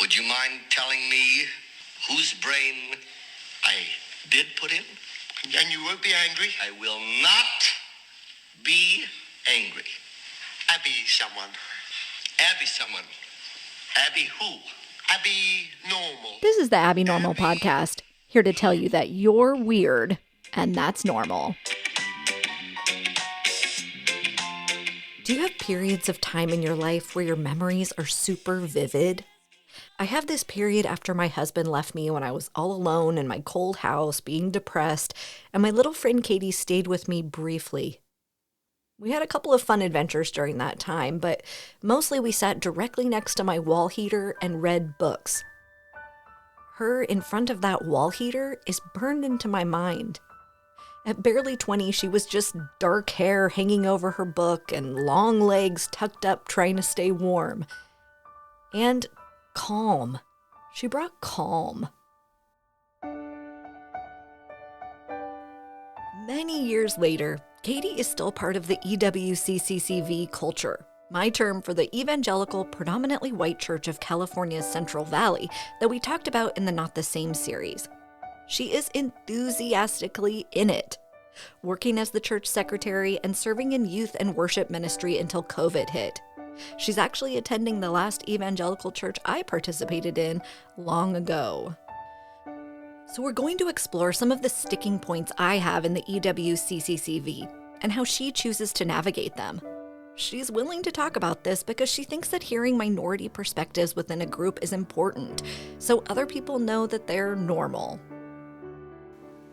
Would you mind telling me whose brain I did put in? And you won't be angry? I will not be angry. Abby someone. Abby someone. Abby who? Abby normal. This is the Abby Normal Podcast, here to tell you that you're weird, and that's normal. Do you have periods of time in your life where your memories are super vivid? I have this period after my husband left me when I was all alone in my cold house, being depressed, and my little friend Katie stayed with me briefly. We had a couple of fun adventures during that time, but mostly we sat directly next to my wall heater and read books. Her in front of that wall heater is burned into my mind. At barely 20, she was just dark hair hanging over her book and long legs tucked up trying to stay warm. And calm. She brought calm. Many years later, Katie is still part of the EWCCCV culture, my term for the Evangelical, predominantly white church of California's Central Valley that we talked about in the Not the Same series. She is enthusiastically in it, working as the church secretary and serving in youth and worship ministry until COVID hit. She's actually attending the last evangelical church I participated in long ago. So we're going to explore some of the sticking points I have in the EWCCCV and how she chooses to navigate them. She's willing to talk about this because she thinks that hearing minority perspectives within a group is important, so other people know that they're normal.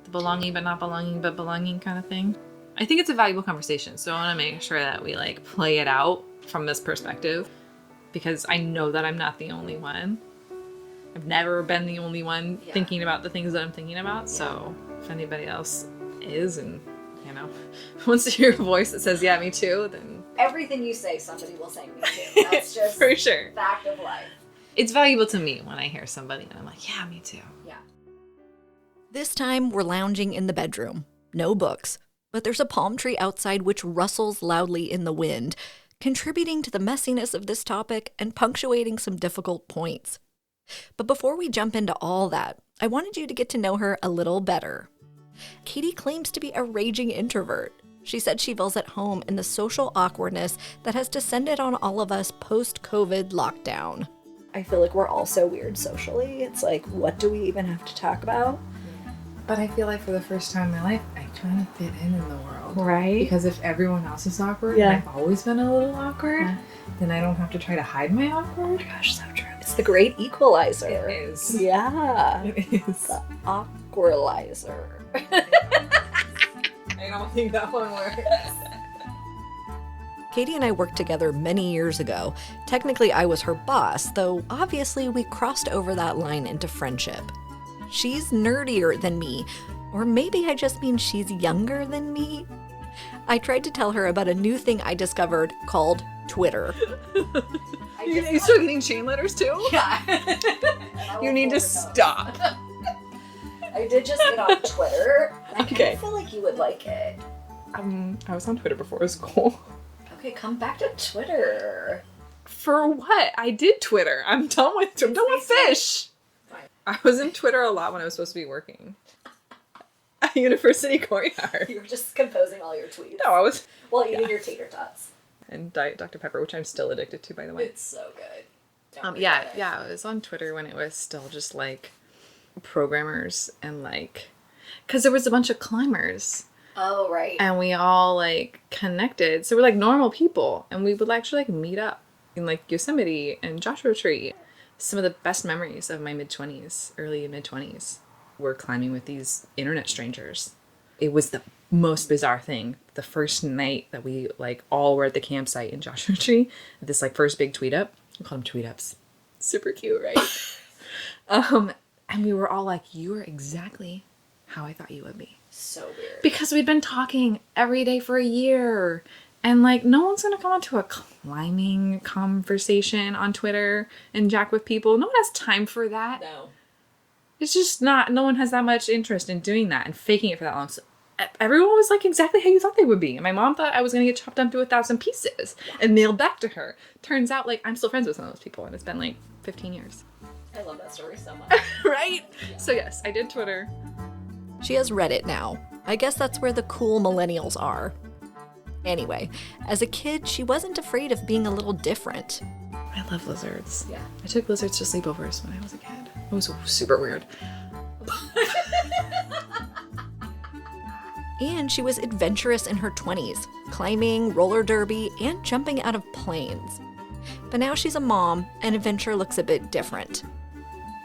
The belonging but not belonging but belonging kind of thing. I think it's a valuable conversation, so I want to make sure that we play it out from this perspective, because I know that I'm not the only one. I've never been the only one thinking about the things that I'm thinking about. So if anybody else is, and wants to hear a voice that says, yeah, me too, then Everything you say, somebody will say me too. That's just for sure. Fact of life. It's valuable to me when I hear somebody and I'm like, yeah, me too. Yeah. This time we're lounging in the bedroom. No books, but there's a palm tree outside which rustles loudly in the wind, contributing to the messiness of this topic and punctuating some difficult points. But before we jump into all that, I wanted you to get to know her a little better. Katie claims to be a raging introvert. She said she feels at home in the social awkwardness that has descended on all of us post-COVID lockdown. I feel like we're all so weird socially. It's like, what do we even have to talk about? But I feel like for the first time in my life, I'm trying to fit in the world. Right. Because if everyone else is awkward, and I've always been a little awkward, then I don't have to try to hide my awkward. Oh my gosh, so true. It's the great equalizer. It is. Yeah. It is. The awkwardlizer. I don't think that one works. Katie and I worked together many years ago. Technically, I was her boss, though obviously we crossed over that line into friendship. She's nerdier than me, or maybe I just mean she's younger than me. I tried to tell her about a new thing I discovered called Twitter. You still getting chain letters too? Yeah. You need to stop. I did just get on Twitter. I Okay. feel like you would like it. I was on Twitter before school. Okay, come back to Twitter. For what? I did Twitter. I'm done with fish. Fine. I was in Twitter a lot when I was supposed to be working. At University Courtyard. You were just composing all your tweets. No, I was. While eating your tater tots. And Diet Dr. Pepper, which I'm still addicted to, by the way. It's so good. I was on Twitter when it was still just programmers and because there was a bunch of climbers. Oh, right. And we all connected. So we're normal people, and we would actually meet up in Yosemite and Joshua Tree. Some of the best memories of my early mid-20s were climbing with these internet strangers. It was the most bizarre thing. The first night that we all were at the campsite in Joshua Tree, this first big tweet up. I call them tweet ups. Super cute, right? And we were all you are exactly how I thought you would be. So weird. Because we'd been talking every day for a year. And no one's going to come onto a climbing conversation on Twitter and jack with people. No one has time for that. No. It's just no one has that much interest in doing that and faking it for that long. So everyone was exactly how you thought they would be. And my mom thought I was going to get chopped up into 1,000 pieces and mailed back to her. Turns out I'm still friends with some of those people, and it's been 15 years. I love that story so much. Right? So yes, I did Twitter. She has Reddit now. I guess that's where the cool millennials are. Anyway, as a kid, she wasn't afraid of being a little different. I love lizards. Yeah. I took lizards to sleepovers when I was a kid. It was super weird. And she was adventurous in her 20s, climbing, roller derby, and jumping out of planes. But now she's a mom, and adventure looks a bit different.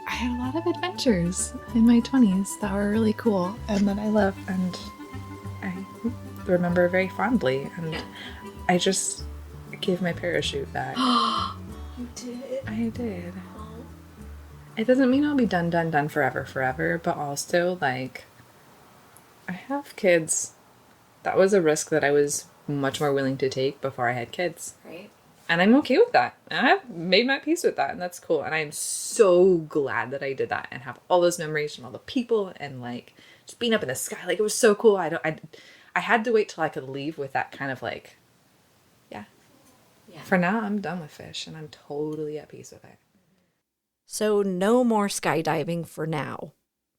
I had a lot of adventures in my 20s that were really cool and that I love and I remember very fondly. And I just gave my parachute back. You did? I did. It doesn't mean I'll be done forever, but also, like, I have kids. That was a risk that I was much more willing to take before I had kids. Right. And I'm okay with that. And I've made my peace with that, and that's cool. And I'm so glad that I did that and have all those memories from all the people and, like, just being up in the sky. Like, it was so cool. I had to wait till I could leave with that kind of, like, yeah. For now, I'm done with fish, and I'm totally at peace with it. So no more skydiving for now.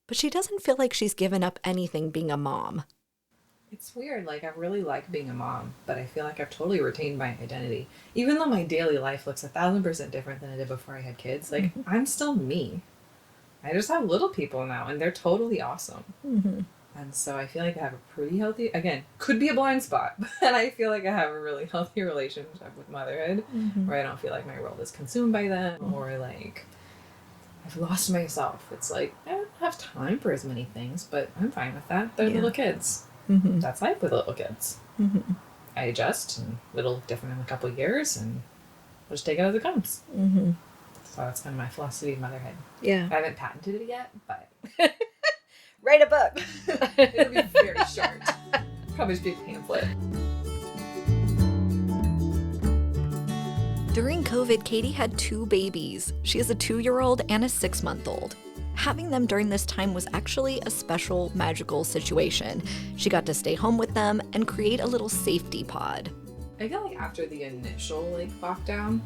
But she doesn't feel like she's given up anything being a mom. It's weird. Like, I really like being a mom, but I feel like I've totally retained my identity. Even though my daily life looks 1,000% different than it did before I had kids, like, I'm still me. I just have little people now, and they're totally awesome. Mm-hmm. And so I feel like I have a pretty healthy, again, could be a blind spot, but I feel like I have a really healthy relationship with motherhood, where I don't feel like my world is consumed by them, or, like, I've lost myself. It's like, I don't have time for as many things, but I'm fine with that. They're little kids. Mm-hmm. That's life with little kids. Mm-hmm. I adjust, and it'll look different in a couple of years, and I'll just take it as it comes. Mm-hmm. So that's kind of my philosophy of motherhood. Yeah. I haven't patented it yet, but Write a book. it'll be very short. Probably just be a pamphlet. During COVID, Katie had 2 babies. She has a 2-year-old and a 6-month-old. Having them during this time was actually a special, magical situation. She got to stay home with them and create a little safety pod. I feel like after the initial, like, lockdown,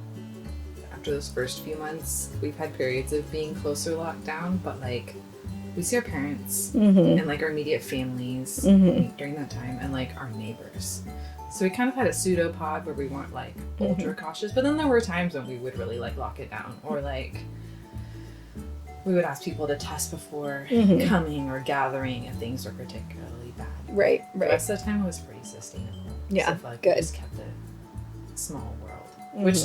after those first few months, we've had periods of being closer locked down, but, like, we see our parents and, like, our immediate families during that time, and, like, our neighbors. So we kind of had a pseudopod where we weren't, like, ultra cautious, but then there were times when we would really, like, lock it down, or, like, we would ask people to test before coming or gathering if things were particularly bad. Right, The rest of the time it was pretty sustainable. Yeah, so, like, good. We just kept it a small world, which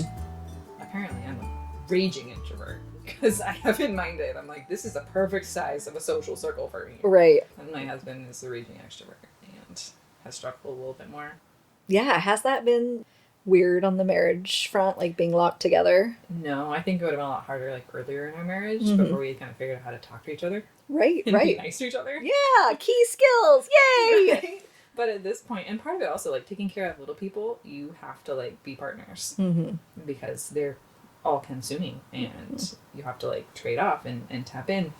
apparently I'm a raging introvert, because I haven't minded. I'm like, this is the perfect size of a social circle for me. Right. And my husband is a raging extrovert and has struggled a little bit more. Yeah, has that been weird on the marriage front, like being locked together? No, I think it would have been a lot harder, like, earlier in our marriage, before we kind of figured out how to talk to each other. Right, And be nice to each other. Yeah, key skills, yay! Right? But at this point, and part of it also, like, taking care of little people, you have to, like, be partners. Because they're all consuming, and you have to, like, trade off and tap in.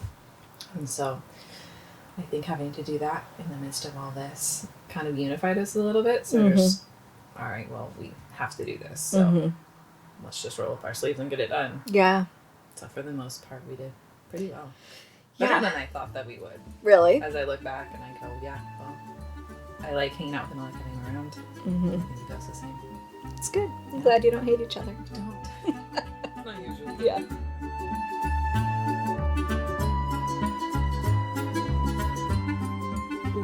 And so I think having to do that in the midst of all this kind of unified us a little bit. So there's, all right, well, we have to do this. So let's just roll up our sleeves and get it done. Yeah. So for the most part, we did pretty well. Yeah. Better than I thought that we would. Really? As I look back and I go, yeah, well, I like hanging out with him, I like having him around. I think he does the same. It's good. I'm glad you don't hate each other. Don't. Not usually. Yeah.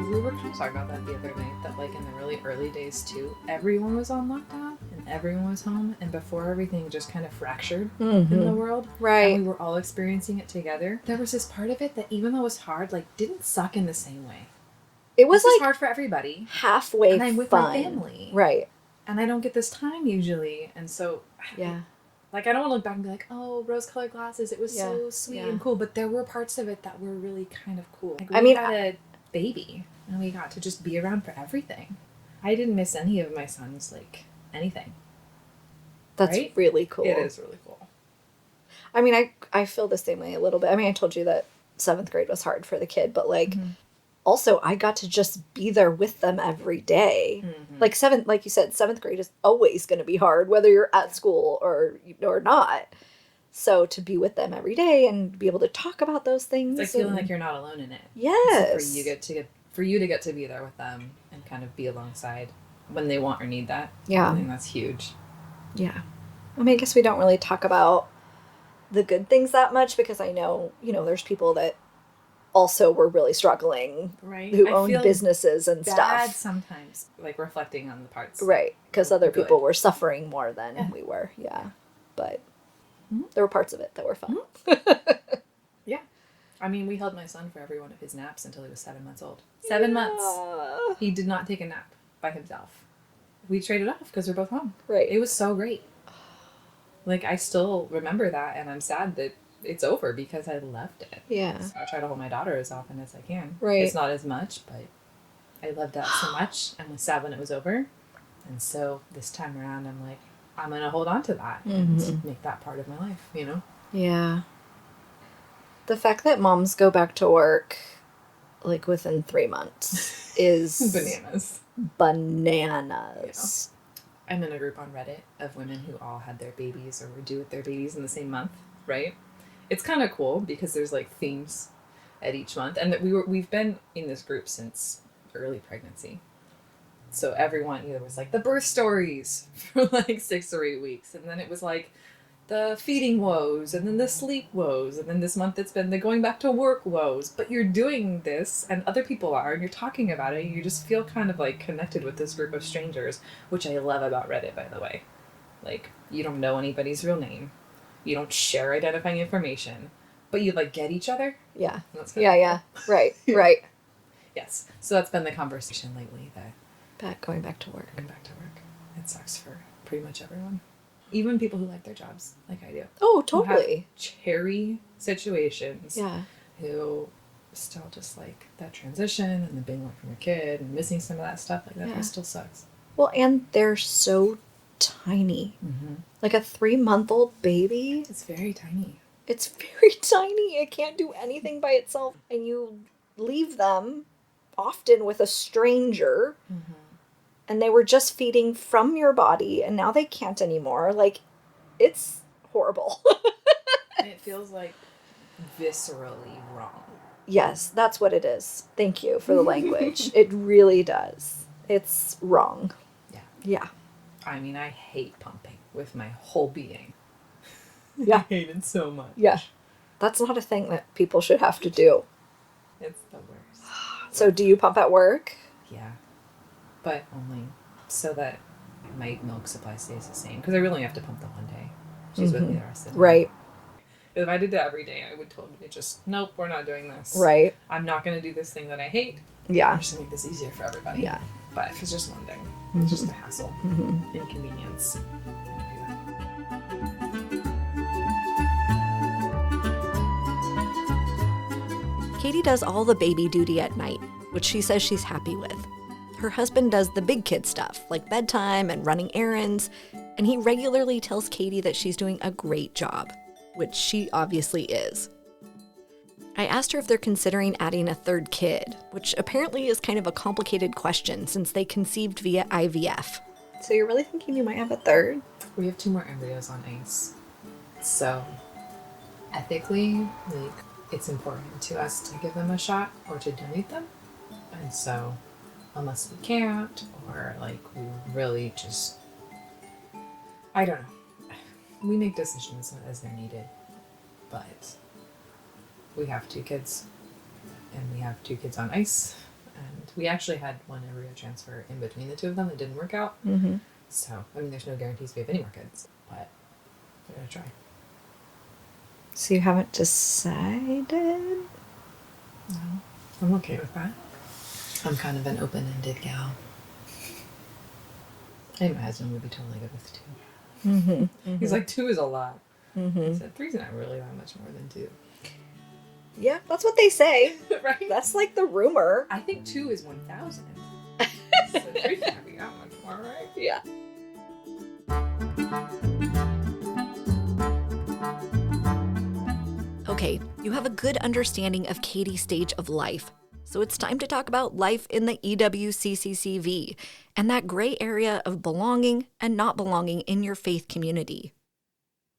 We were kind of talking about that the other night, that, like, in the really early days too, everyone was on lockdown and everyone was home, and before everything just kind of fractured in the world, Right. and we were all experiencing it together, there was this part of it that, even though it was hard, like, didn't suck in the same way. It was This is like hard for everybody, halfway and I'm with fun. my family, Right. and I don't get this time usually, and so Yeah. like, I don't want to look back and be like, oh, rose-colored glasses, it was so sweet and cool, but there were parts of it that were really kind of cool. Like, we had a baby, and we got to just be around for everything. I didn't miss any of my son's, like, anything. That's right? really cool. It is really cool. I mean, I feel the same way a little bit. I mean, I told you that 7th grade was hard for the kid, but, like, also I got to just be there with them every day. Like, you said, 7th grade is always going to be hard, whether you're at school or not. So to be with them every day and be able to talk about those things. It's like feeling like you're not alone in it. Yes. For you to get to be there with them and kind of be alongside when they want or need that. Yeah. I think that's huge. Yeah. I mean, I guess we don't really talk about the good things that much because I know, there's people that also were really struggling, right? Who owned businesses and bad stuff. Sometimes, like reflecting on the parts. Right. Because other people were suffering more than we were. Yeah. But there were parts of it that were fun. Yeah. I mean, we held my son for every one of his naps until he was 7 months old. 7 months. He did not take a nap by himself. We traded off because we're both home. Right. It was so great. Like, I still remember that, and I'm sad that it's over because I loved it. Yeah. So I try to hold my daughter as often as I can. Right. It's not as much, but I loved that so much, and was sad when it was over. And so this time around, I'm like, I'm going to hold on to that and make that part of my life, Yeah. The fact that moms go back to work, like, within 3 months is... Bananas. Yeah. I'm in a group on Reddit of women who all had their babies or were due with their babies in the same month, right? It's kind of cool because there's, like, themes at each month. And that we've been in this group since early pregnancy. So everyone either was, like, the birth stories for, like, 6 or 8 weeks. And then it was, like, the feeding woes, and then the sleep woes, and then this month it's been the going back to work woes. But you're doing this, and other people are, and you're talking about it, and you just feel kind of, like, connected with this group of strangers, which I love about Reddit, by the way. Like, you don't know anybody's real name. You don't share identifying information, but you, like, get each other. Yeah. Yeah. Right, right. Yes. So that's been the conversation lately, Going back to work. It sucks for pretty much everyone. Even people who like their jobs, like I do. Oh, totally. Cherry situations. Yeah. Who still just like that transition and the being away from your kid and missing some of that stuff like that. Yeah. It still sucks. Well, and they're so tiny. Mm-hmm. Like a 3-month-old baby. It's very tiny. It's very tiny. It can't do anything by itself. And you leave them often with a stranger. Mm-hmm. And they were just feeding from your body, and now they can't anymore. Like, it's horrible. And it feels, like, viscerally wrong. Yes, that's what it is. Thank you for the language. It really does. It's wrong. Yeah. Yeah. I mean, I hate pumping with my whole being. Yeah. I hate it so much. Yeah. That's not a thing that people should have to do. It's the worst. So do you pump at work? Yeah. But only so that my milk supply stays the same. Because I really have to pump the one day. She's with me the rest of the day. Right. If I did that every day, I would totally just, nope, we're not doing this. Right. I'm not going to do this thing that I hate. Yeah. I'm just going to make this easier for everybody. Yeah. But if it's just one day, it's just a hassle, inconvenience. Katie does all the baby duty at night, which she says she's happy with. Her husband does the big kid stuff, like bedtime and running errands, and he regularly tells Katie that she's doing a great job, which she obviously is. I asked her if they're considering adding a third kid, which apparently is kind of a complicated question since they conceived via IVF. So you're really thinking you might have a third? We have 2 more embryos on ice. So, ethically, like, it's important to us to give them a shot or to donate them. And so, unless we can't, or, like, we really just... I don't know. We make decisions as they're needed. But we have 2 kids. And we have 2 kids on ice. And we actually had 1 embryo transfer in between the 2 of them that didn't work out. Mm-hmm. So, I mean, there's no guarantees we have any more kids. But we're going to try. So you haven't decided? No. I'm okay with that. I'm kind of an open-ended gal. I think my husband would be totally good with 2. Mm-hmm, mm-hmm. He's like, 2 is a lot. Mm-hmm. He said, 3's not really that much more than 2. Yeah, that's what they say. Right? That's like the rumor. I think 2 is 1,000. So 3 can't be that much more, right? Yeah. Okay, you have a good understanding of Katie's stage of life. So it's time to talk about life in the EWCCCV and that gray area of belonging and not belonging in your faith community.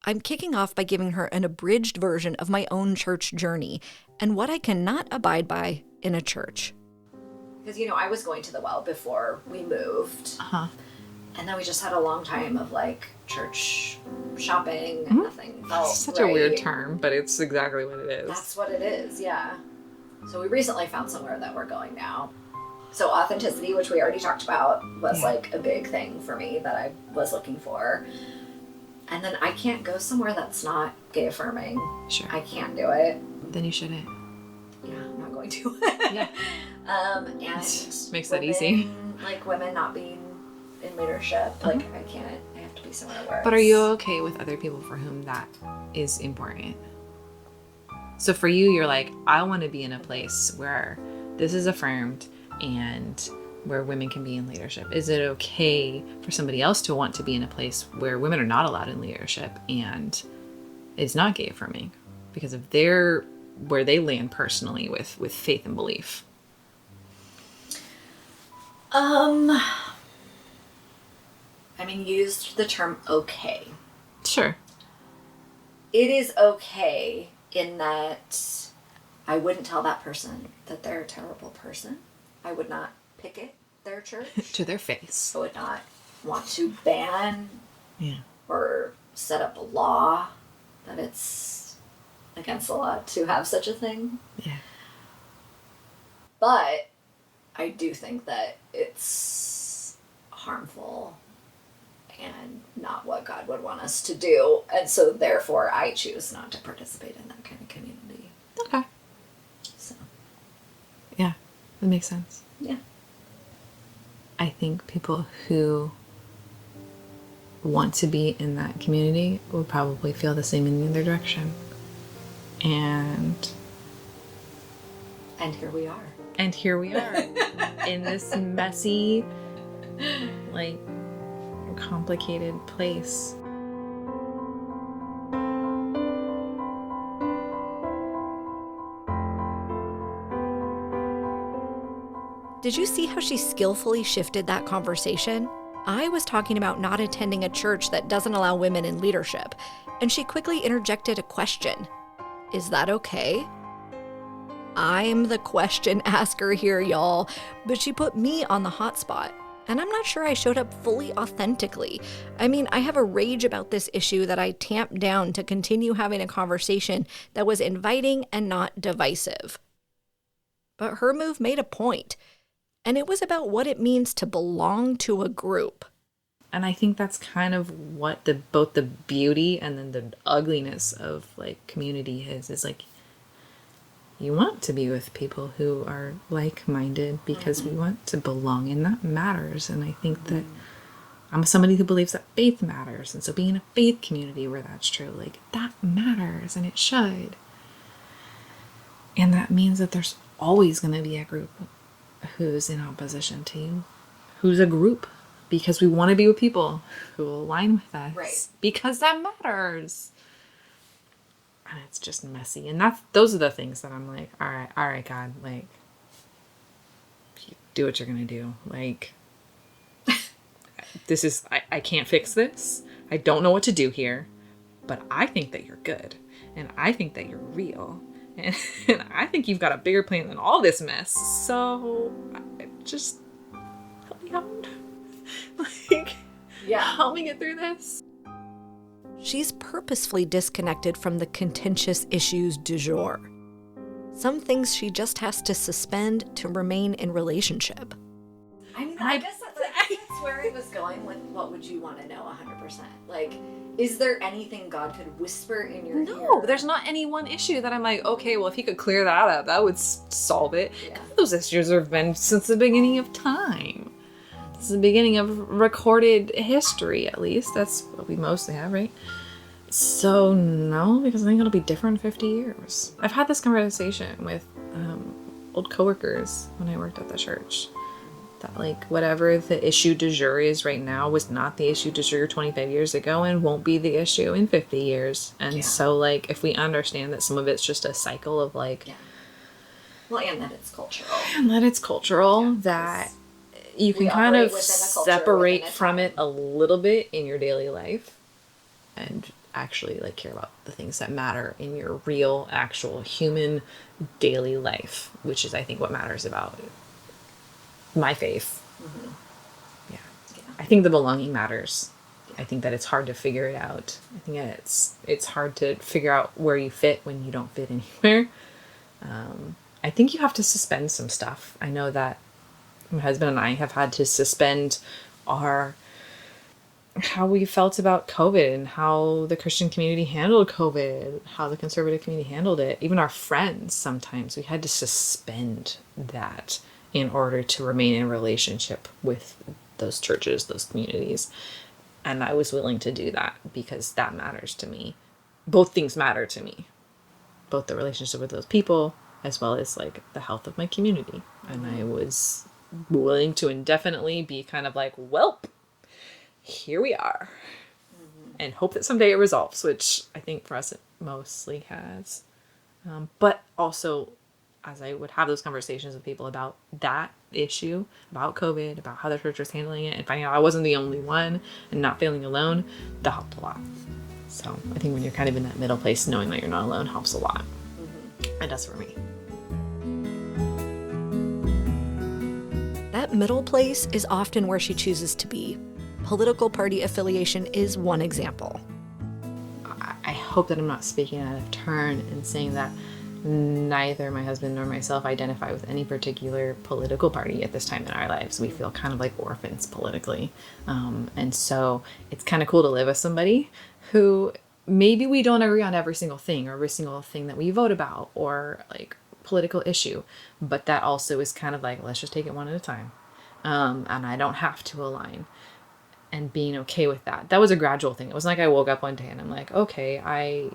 I'm kicking off by giving her an abridged version of my own church journey and what I cannot abide by in a church. Because, I was going to the Well before we moved. Uh-huh. And then we just had a long time of church shopping and nothing felt Such right. a weird term, but it's exactly what it is. That's what it is, yeah. So we recently found somewhere that we're going now. So authenticity, which we already talked about, was a big thing for me that I was looking for. And then I can't go somewhere that's not gay affirming. Sure. I can't do it. Then you shouldn't. Yeah, I'm not going to. Yeah. And makes that easy. Women not being in leadership, I can't. I have to be somewhere where. But are you okay with other people for whom that is important? So for you, you're like, I want to be in a place where this is affirmed and where women can be in leadership. Is it okay for somebody else to want to be in a place where women are not allowed in leadership and it's not gay affirming because of where they land personally with faith and belief? You used the term okay. Sure. It is okay in that I wouldn't tell that person that they're a terrible person. I would not picket their church. To their face. I would not want to ban Yeah. or set up a law that it's against the law to have such a thing. Yeah. But I do think that it's harmful and not what God would want us to do. And so therefore I choose not to participate in that kind of community. Okay. So Yeah, that makes sense. yeah. I think people who want to be in that community will probably feel the same in the other direction. And here we are. And here we are in this messy, complicated place. Did you see how she skillfully shifted that conversation? I was talking about not attending a church that doesn't allow women in leadership, and she quickly interjected a question. Is that okay? I'm the question asker here, y'all, but she put me on the hot spot, and I'm not sure I showed up fully authentically. I have a rage about this issue that I tamped down to continue having a conversation that was inviting and not divisive. But her move made a point. And it was about what it means to belong to a group. And I think that's kind of what both the beauty and then the ugliness of community is you want to be with people who are like-minded because we want to belong, and that matters. And I think that I'm somebody who believes that faith matters, and so being in a faith community where that's true, that matters, and it should. And that means that there's always going to be a group who's in opposition to you, who's a group, because we want to be with people who align with us, right? Because that matters. And it's just messy, and those are the things that I'm like, all right, God, do what you're gonna do. This is I can't fix this. I don't know what to do here, but I think that you're good, and I think that you're real. And I think you've got a bigger plan than all this mess. So just help me out. Help me get through this. She's purposefully disconnected from the contentious issues du jour. Some things she just has to suspend to remain in relationship. I guess that's where I was going with what would you want to know 100%. Is there anything God could whisper in your ear? No, there's not any one issue that I'm like, okay, well, if he could clear that up, that would solve it. Yeah. Those issues have been since the beginning of time. Since the beginning of recorded history, at least. That's what we mostly have, right? So, no, because I think it'll be different in 50 years. I've had this conversation with old coworkers when I worked at the church. That whatever the issue du jour is right now was not the issue du jour 25 years ago and won't be the issue in 50 years. And so if we understand that some of it's just a cycle of Well, and that it's cultural. That you can kind of separate from it a little bit in your daily life and actually like care about the things that matter in your real, actual human daily life, which is, I think, what matters about my faith. Yeah. I think the belonging matters. I think that it's hard to figure it out. I think it's hard to figure out where you fit when you don't fit anywhere. I think you have to suspend some stuff. I know that my husband and I have had to suspend how we felt about COVID and how the Christian community handled COVID, how the conservative community handled it. Even our friends, sometimes we had to suspend that in order to remain in relationship with those churches, those communities. And I was willing to do that because that matters to me. Both things matter to me. Both the relationship with those people as well as like the health of my community. And I was willing to indefinitely be kind of like, welp, here we are. And hope that someday it resolves, which I think for us it mostly has. But also, as I would have those conversations with people about that issue, about COVID, about how the church was handling it, and finding out I wasn't the only one and not feeling alone, that helped a lot. So I think when you're kind of in that middle place, knowing that you're not alone helps a lot. And that's for me. That middle place is often where she chooses to be. Political party affiliation is one example. I hope that I'm not speaking out of turn and saying that neither my husband nor myself identify with any particular political party at this time in our lives. We feel kind of like orphans politically. And so it's kind of cool to live with somebody who maybe we don't agree on every single thing or every single thing that we vote about or like political issue. But that also is kind of like, let's just take it one at a time. And I don't have to align. And being okay with that. That was a gradual thing. It wasn't like I woke up one day and I'm like, okay,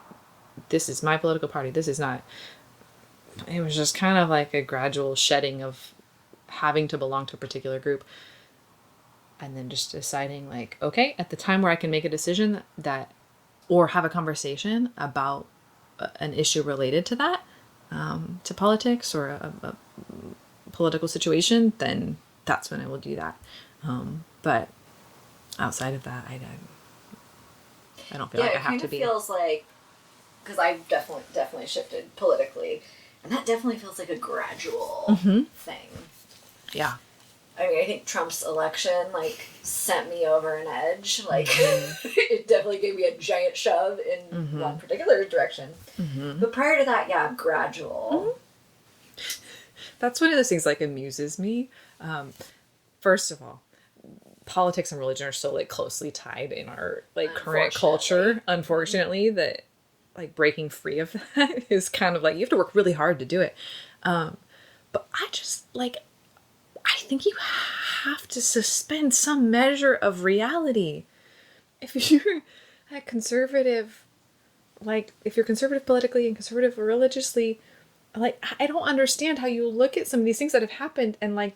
this is my political party. This is not. It was just kind of like a gradual shedding of having to belong to a particular group. And then just deciding like, okay, at the time where I can make a decision that, or have a conversation about an issue related to that, to politics or a political situation, then that's when I will do that. But outside of that, I don't feel like I have to be. It feels like, because I've definitely shifted politically, and that definitely feels like a gradual thing. Yeah. I mean, I think Trump's election, like, sent me over an edge. Like, it definitely gave me a giant shove in one particular direction. But prior to that, yeah, gradual. That's one of those things, like, amuses me. First of all, politics and religion are so like closely tied in our like current culture, unfortunately, that like breaking free of that is kind of like you have to work really hard to do it. But I just like, I think you have to suspend some measure of reality. If you're a conservative, like if you're conservative politically and conservative religiously, like I don't understand how you look at some of these things that have happened and like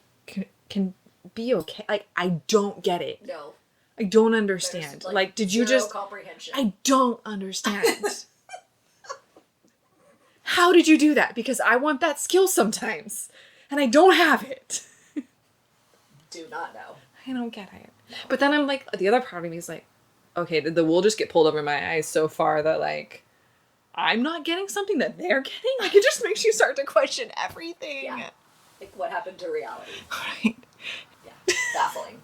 can be okay. Like I don't get it. No, I don't understand. Like did you just comprehension? I don't understand. How did you do that? Because I want that skill sometimes and I don't have it. Do not know. I don't get it. But then I'm like, the other part of me is like, okay, did the wool just get pulled over my eyes so far that like I'm not getting something that they're getting? Like it just makes you start to question everything. Yeah. Like what happened to reality? Right. Yeah. Baffling.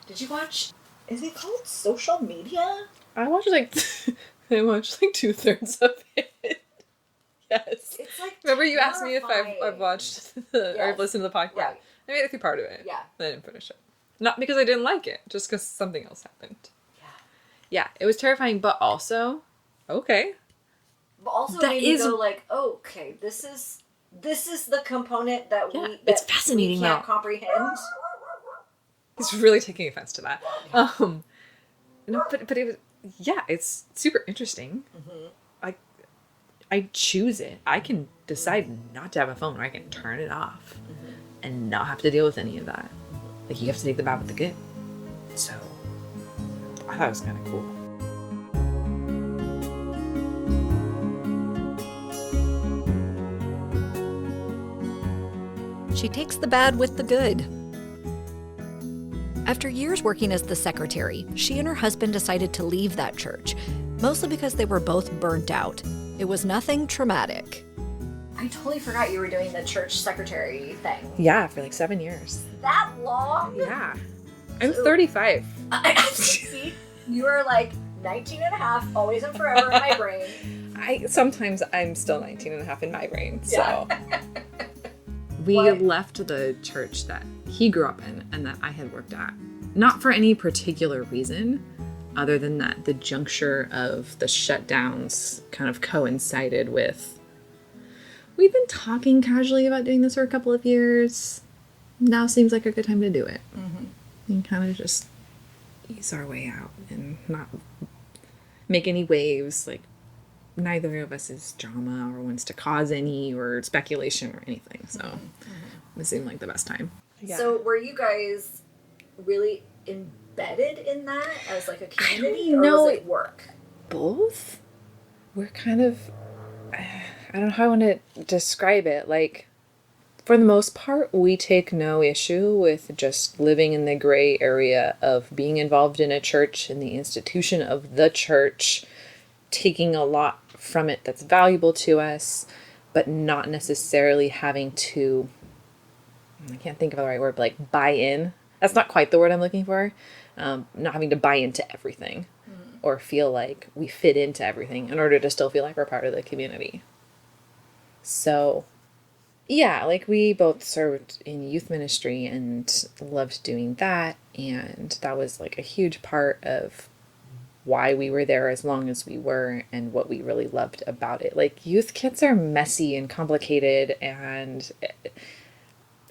Did you watch, is it called Social Media? I watched like 2/3 of it. Yes. It's like remember you asked me if terrifying. I've watched or listened to the podcast. Right. I made it through part of it. Yeah. I didn't finish it. Not because I didn't like it, just because something else happened. Yeah. Yeah, it was terrifying, but also, okay. But also That made is- me go like, oh, okay, this is the component that Yeah, we it's fascinating, we can't though. comprehend. He's really taking offense to that. No, but it was, yeah, it's super interesting. I choose it. I can decide not to have a phone, or I can turn it off and not have to deal with any of that. Like you have to take the bad with the good. So I thought it was kind of cool. She takes the bad with the good. After years working as the secretary, she and her husband decided to leave that church. mostly because they were both burnt out. It was nothing traumatic. I totally forgot you were doing the church secretary thing. Yeah, for like 7 years. That long? Yeah. I'm 35. See, you were like 19 and a half, always and forever in my brain. Sometimes I'm still 19 and a half in my brain, so. Yeah. We What? left the church that he grew up in and that I had worked at. Not for any particular reason, other than that the juncture of the shutdowns kind of coincided with, we've been talking casually about doing this for a couple of years. Now seems like a good time to do it. And kind of just ease our way out and not make any waves. Like, neither of us is drama or wants to cause any or speculation or anything. So it seemed like the best time. Yeah. So were you guys really embedded in that as like a community, or know. was it work? Both? We're kind of, I don't know how I want to describe it. Like, for the most part, we take no issue with just living in the gray area of being involved in a church and the institution of the church, taking a lot from it that's valuable to us, but not necessarily having to, I can't think of the right word, but like buy in. That's not quite the word I'm looking for. Not having to buy into everything or feel like we fit into everything in order to still feel like we're part of the community. So yeah, like we both served in youth ministry and loved doing that. And that was like a huge part of why we were there as long as we were and what we really loved about it. Like, youth kids are messy and complicated, and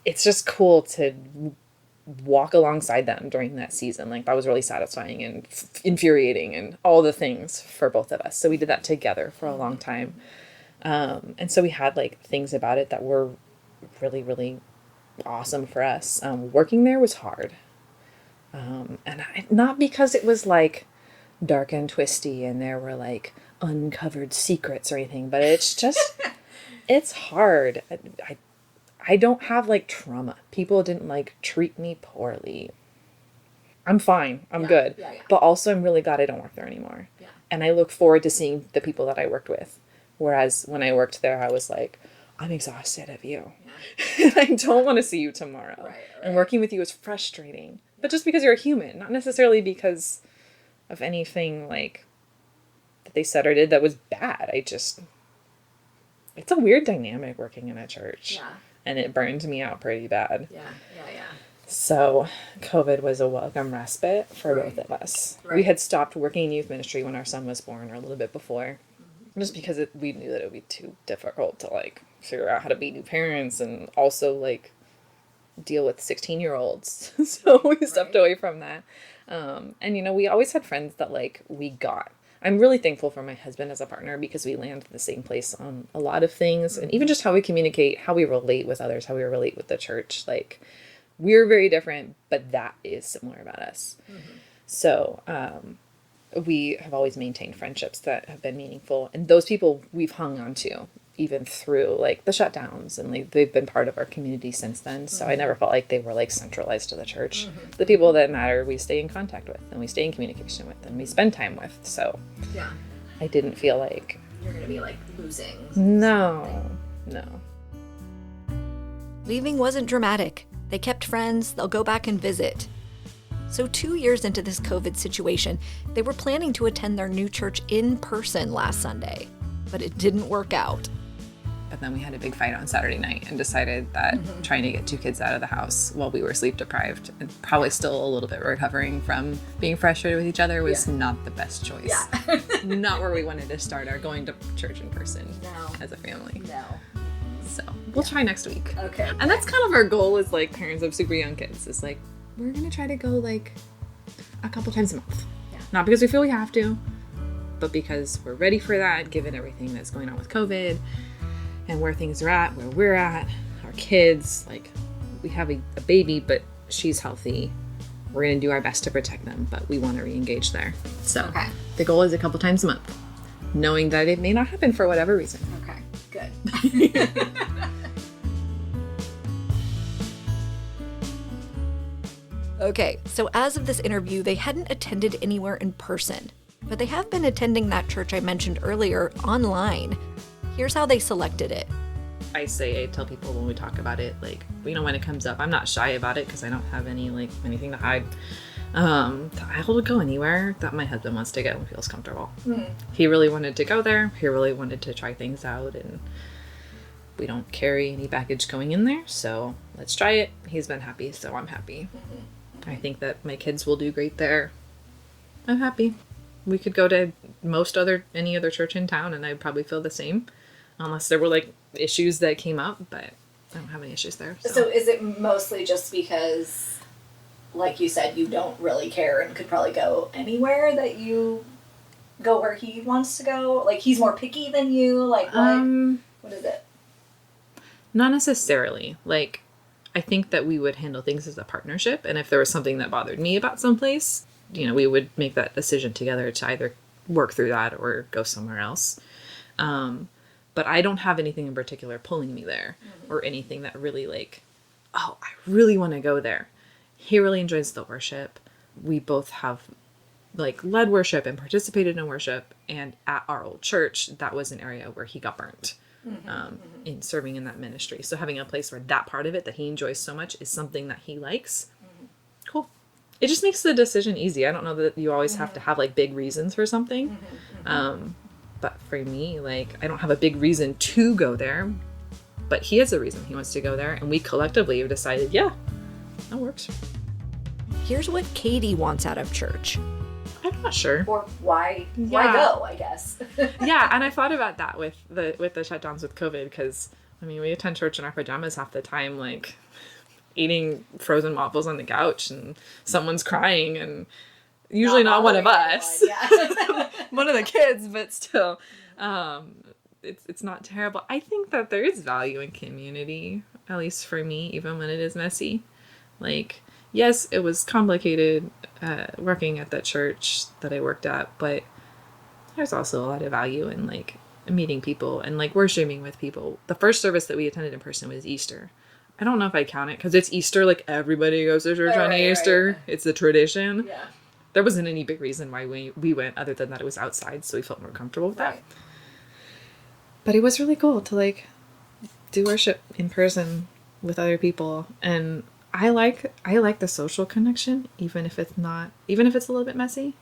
it's just cool to walk alongside them during that season. Like, that was really satisfying and infuriating and all the things for both of us. So we did that together for a long time. And so we had like things about it that were really, really awesome for us. Working there was hard. Not because it was like dark and twisty and there were like uncovered secrets or anything, but it's just, it's hard. I don't have like trauma. People didn't like treat me poorly. I'm fine. I'm good. Yeah. But also I'm really glad I don't work there anymore. Yeah. And I look forward to seeing the people that I worked with. Whereas when I worked there, I was like, I'm exhausted of you. Yeah. I don't want to see you tomorrow. Right. And working with you is frustrating. But just because you're a human, not necessarily because of anything like that they said or did that was bad. It's a weird dynamic working in a church. Yeah. And it burned me out pretty bad. Yeah. So COVID was a welcome respite for both of us. Right. We had stopped working in youth ministry when our son was born, or a little bit before. Just because we knew that it would be too difficult to like figure out how to be new parents and also like deal with 16-year-olds. So we stepped away from that. And you know, we always had friends that like we got. I'm really thankful for my husband as a partner because we land in the same place on a lot of things, and even just how we communicate, how we relate with others, how we relate with the church. Like, we're very different, but that is similar about us. Mm-hmm. So, we have always maintained friendships that have been meaningful, and those people we've hung on to even through like the shutdowns, and like they've been part of our community since then. So I never felt like they were like centralized to the church. The people that matter, we stay in contact with, and we stay in communication with, and we spend time with. So yeah, I didn't feel like you're gonna be like losing. No. Leaving wasn't dramatic. They kept friends. They'll go back and visit. So 2 years into this COVID situation, they were planning to attend their new church in person last Sunday, but it didn't work out. But then we had a big fight on Saturday night and decided that trying to get two kids out of the house while we were sleep deprived and probably still a little bit recovering from being frustrated with each other was not the best choice. Yeah. Not where we wanted to start our going to church in person as a family. No. So we'll try next week. Okay. And that's kind of our goal as like parents of super young kids, is like, we're going to try to go like a couple times a month. Yeah. Not because we feel we have to, but because we're ready for that, given everything that's going on with COVID and where things are at, where we're at, our kids. Like, we have a baby, but she's healthy. We're going to do our best to protect them, but we want to re-engage there. So the goal is a couple times a month, knowing that it may not happen for whatever reason. Okay, good. Okay, so as of this interview, they hadn't attended anywhere in person. but they have been attending that church I mentioned earlier online. Here's how they selected it. I tell people when we talk about it, like, when it comes up, I'm not shy about it because I don't have anything to hide. I will go anywhere that my husband wants to go and feels comfortable. He really wanted to go there. He really wanted to try things out, and we don't carry any baggage going in there, so let's try it. He's been happy, so I'm happy. I think that my kids will do great there. I'm happy. We could go to any other church in town and I'd probably feel the same, unless there were issues that came up, but I don't have any issues there. So is it mostly just because, like you said, you don't really care and could probably go anywhere, that you go where he wants to go? Like, he's more picky than you? Like, what is it? Not necessarily. I think that we would handle things as a partnership, and if there was something that bothered me about someplace, we would make that decision together to either work through that or go somewhere else. But I don't have anything in particular pulling me there, or anything that really I really want to go there. He really enjoys the worship. We both have led worship and participated in worship, and at our old church, that was an area where he got burnt. In serving in that ministry. So having a place where that part of it that he enjoys so much is something that he likes. Cool. It just makes the decision easy. I don't know that you always have to have big reasons for something. But for me, I don't have a big reason to go there, but he has a reason he wants to go there. And we collectively have decided, yeah, that works. Here's what Katie wants out of church. I'm not sure. Or why go, I guess. Yeah, and I thought about that with the shutdowns with COVID, because we attend church in our pajamas half the time, eating frozen waffles on the couch, and someone's crying, and usually not one of us. Yeah. One of the kids, but still, it's not terrible. I think that there is value in community, at least for me, even when it is messy. Yes, it was complicated working at that church that I worked at, but there's also a lot of value in meeting people and worshiping with people. The first service that we attended in person was Easter. I don't know if I count it because it's Easter. Everybody goes to church on Easter. Right. It's a tradition. Yeah. There wasn't any big reason why we went other than that it was outside, so we felt more comfortable with that. But it was really cool to do worship in person with other people, and I like the social connection, even if it's a little bit messy.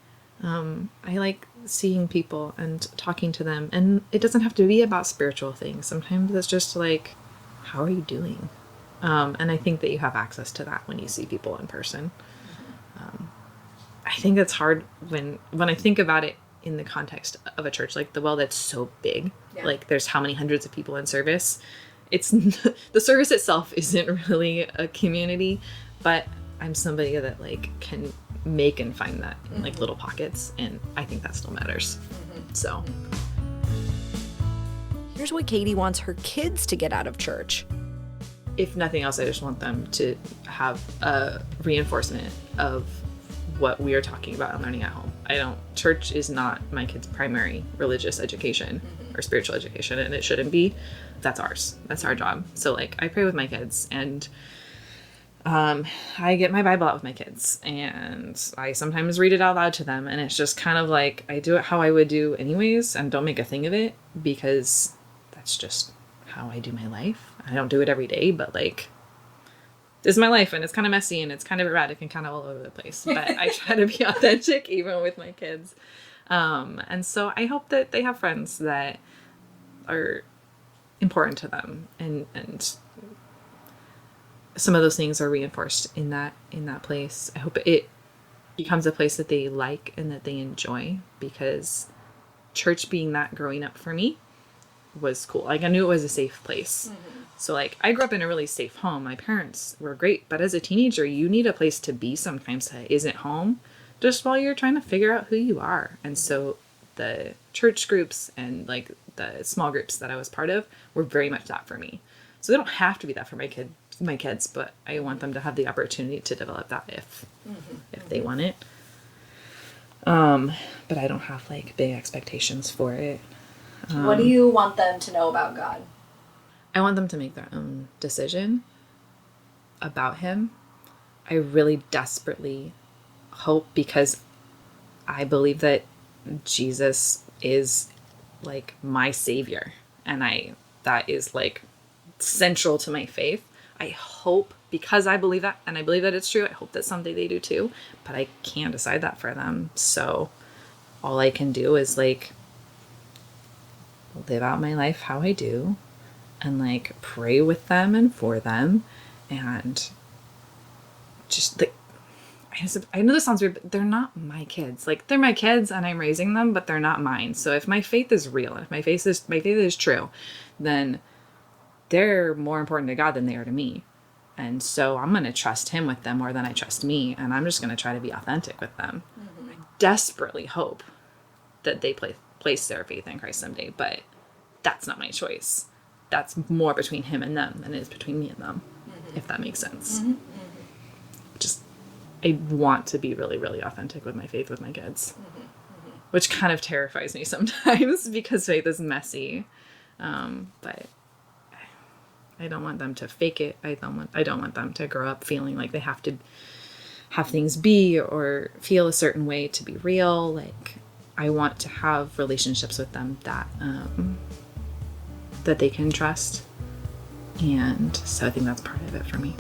I like seeing people and talking to them, and it doesn't have to be about spiritual things. Sometimes it's just how are you doing? And I think that you have access to that when you see people in person. I think it's hard when I think about it in the context of a church like the Well that's so big. Yeah. There's how many hundreds of people in service. It's the service itself isn't really a community, but I'm somebody that can make and find that in little pockets, and I think that still matters. So here's what Katie wants her kids to get out of church. If nothing else, I just want them to have a reinforcement of what we are talking about and learning at home. Church is not my kids' primary religious education or spiritual education, and it shouldn't be. That's ours. That's our job. So I pray with my kids, and I get my Bible out with my kids, and I sometimes read it out loud to them, and it's just kind of I do it how I would do anyways, and don't make a thing of it, because that's just how I do my life. I don't do it every day, but this is my life, and it's kind of messy, and it's kind of erratic and kind of all over the place, but I try to be authentic even with my kids. And so I hope that they have friends that are important to them, and some of those things are reinforced in that place. I hope it becomes a place that they like and that they enjoy, because church being that growing up for me was cool. I knew it was a safe place. So I grew up in a really safe home. My parents were great, but as a teenager, you need a place to be sometimes that isn't home, just while you're trying to figure out who you are. And so the church groups and the small groups that I was part of were very much that for me. So they don't have to be that for my kids, but I want them to have the opportunity to develop that if they want it. But I don't have big expectations for it. What do you want them to know about God? I want them to make their own decision about him. I really desperately hope, because I believe that Jesus is like my savior, and that is like central to my faith. I hope, because I believe that, and I believe that it's true, I hope that someday they do too, but I can't decide that for them. So all I can do is like live out my life how I do, and like pray with them and for them, and just like, I know this sounds weird, but they're not my kids. Like, they're my kids and I'm raising them, but they're not mine. So if my faith is real, if my faith is true, then they're more important to God than they are to me. And so I'm going to trust him with them more than I trust me. And I'm just going to try to be authentic with them. Mm-hmm. I desperately hope that they place their faith in Christ someday, but that's not my choice. That's more between him and them than it is between me and them, if that makes sense. Mm-hmm. Just, I want to be really, really authentic with my faith with my kids, which kind of terrifies me sometimes because faith is messy. But I don't want them to fake it. I don't want them to grow up feeling like they have to have things be or feel a certain way to be real. Like, I want to have relationships with them that that they can trust. And so I think that's part of it for me.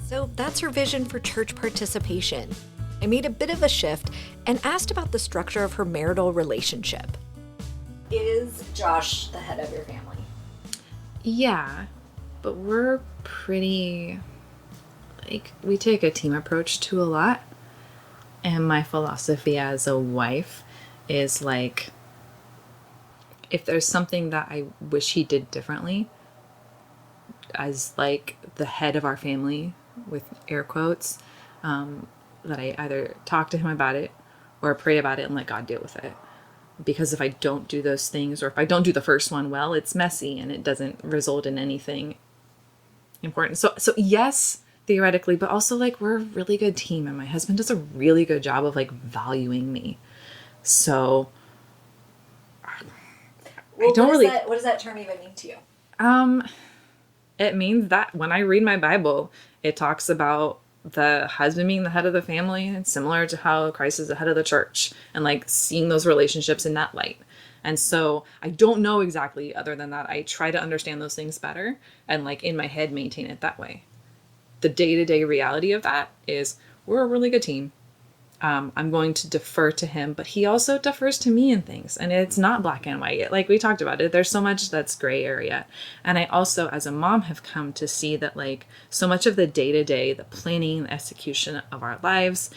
So that's her vision for church participation. I made a bit of a shift and asked about the structure of her marital relationship. Is Josh the head of your family? Yeah, but we're pretty, like, we take a team approach to a lot. And my philosophy as a wife is like, if there's something that I wish he did differently, as like the head of our family, with air quotes, that I either talk to him about it or pray about it and let God deal with it. Because if I don't do those things, or if I don't do the first one well, it's messy and it doesn't result in anything important. So yes, theoretically, but also like, we're a really good team and my husband does a really good job of like valuing me. So what does that term even mean to you? It means that when I read my Bible, it talks about the husband being the head of the family, and it's similar to how Christ is the head of the church, and like seeing those relationships in that light. And so I don't know exactly, other than that I try to understand those things better and like in my head maintain it that way. The day-to-day reality of that is we're a really good team. I'm going to defer to him, but he also defers to me in things. And it's not black and white. Like we talked about it, there's so much that's gray area. And I also, as a mom, have come to see that like so much of the day-to-day, the planning, the execution of our lives,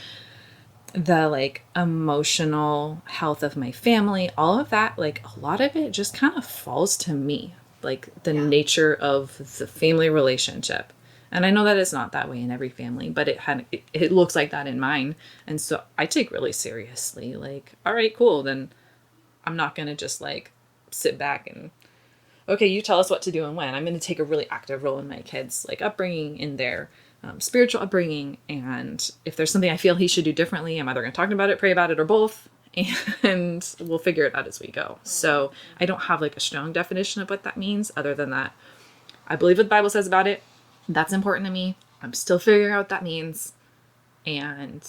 the like emotional health of my family, all of that, like a lot of it just kind of falls to me, like the nature of the family relationship. And I know that it's not that way in every family, but it looks like that in mine. And so I take really seriously, like, all right, cool. Then I'm not going to just like sit back and, okay, you tell us what to do and when. I'm going to take a really active role in my kids' like upbringing, in their spiritual upbringing. And if there's something I feel he should do differently, I'm either going to talk about it, pray about it, or both. And we'll figure it out as we go. So I don't have like a strong definition of what that means, other than that I believe what the Bible says about it. That's important to me. I'm still figuring out what that means. And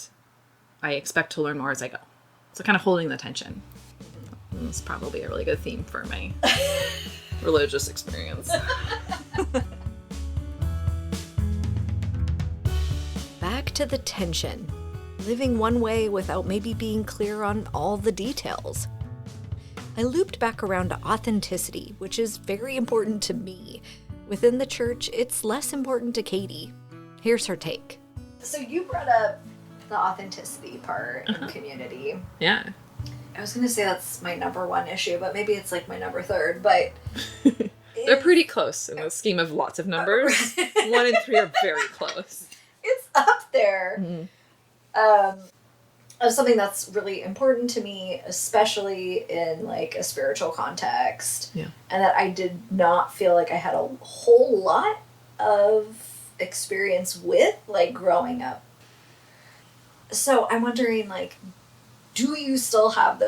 I expect to learn more as I go. So kind of holding the tension. It's probably a really good theme for my religious experience. Back to the tension. Living one way without maybe being clear on all the details. I looped back around to authenticity, which is very important to me. Within the church, it's less important to Katie. Here's her take. So you brought up the authenticity part in community. Yeah. I was going to say that's my number one issue, but maybe it's like my number third, but... They're pretty close in the scheme of lots of numbers. 1 and 3 are very close. It's up there. Mm-hmm. Of something that's really important to me, especially in like a spiritual context. Yeah. And that I did not feel like I had a whole lot of experience with, like, growing up. So I'm wondering, like, do you still have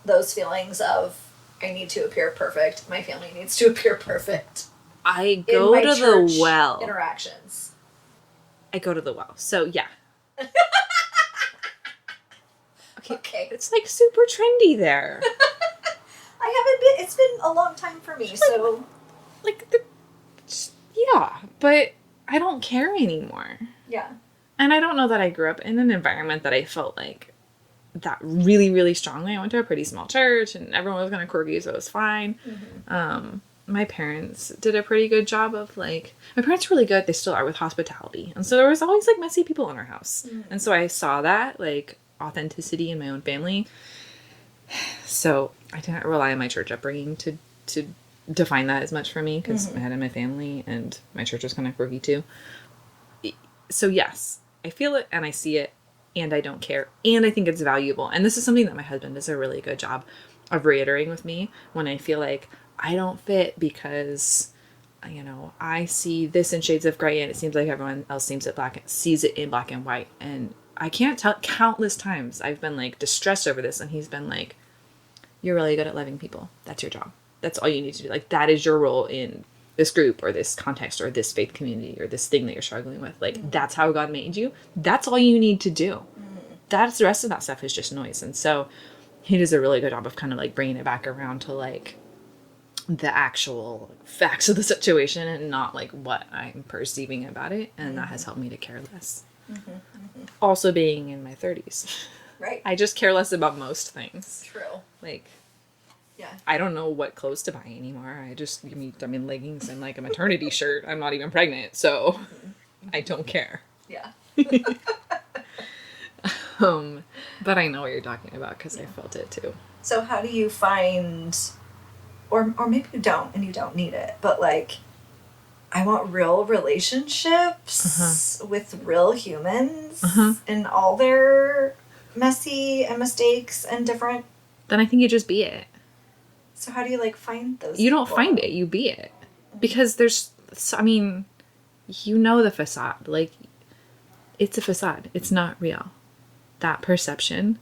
those feelings of, I need to appear perfect, my family needs to appear perfect? I go to the well. Interactions. I go to the well. So yeah. Okay. It's like super trendy there. I haven't been. It's been a long time for me, so. Yeah, but I don't care anymore. Yeah. And I don't know that I grew up in an environment that I felt like that really, really strongly. I went to a pretty small church and everyone was kind of quirky, so it was fine. My parents did a pretty good job of my parents were really good. They still are with hospitality. And so there was always messy people in our house. And so I saw that authenticity in my own family. So I didn't rely on my church upbringing to define that as much for me because I had it in my family and my church was kind of quirky too. So yes, I feel it and I see it and I don't care. And I think it's valuable. And this is something that my husband does a really good job of reiterating with me when I feel like I don't fit because, I see this in shades of gray and it seems like everyone else sees it in black and white. And I can't tell countless times I've been distressed over this and he's been like, you're really good at loving people. That's your job. That's all you need to do. That is your role in this group or this context or this faith community or this thing that you're struggling with. That's how God made you. That's all you need to do. The rest of that stuff is just noise. And so he does a really good job of kind of bringing it back around to the actual facts of the situation and not what I'm perceiving about it. And that has helped me to care less. Also being in my 30s. Right. I just care less about most things. True. Yeah. I don't know what clothes to buy anymore. I'm in leggings and a maternity shirt. I'm not even pregnant, so I don't care. Yeah. But I know what you're talking about because I felt it too. So how do you find, or maybe you don't and you don't need it, but I want real relationships with real humans and all their messy and mistakes and different. Then I think you just be it. So how do you find those? You don't people? find it, you be it. Because there's, the facade. It's a facade. It's not real. That perception,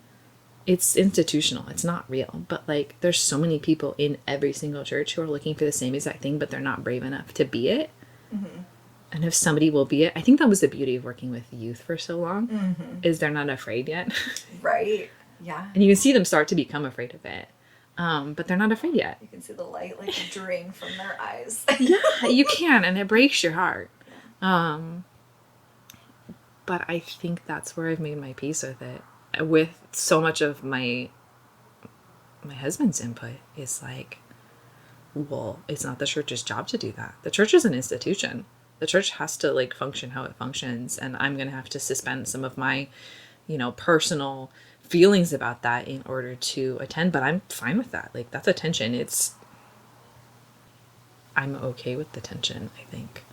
it's institutional. It's not real. But there's so many people in every single church who are looking for the same exact thing, but they're not brave enough to be it. And if somebody will be it, I think that was the beauty of working with youth for so long, is they're not afraid yet. Right. Yeah. And you can see them start to become afraid of it. But they're not afraid yet. You can see the light drain from their eyes. Yeah, you can, and it breaks your heart. But I think that's where I've made my peace with it. With so much of my husband's input is well, it's not the church's job to do that. The church is an institution. The church has to function how it functions, and I'm going to have to suspend some of my, personal feelings about that in order to attend, but I'm fine with that. That's a tension. I'm okay with the tension, I think.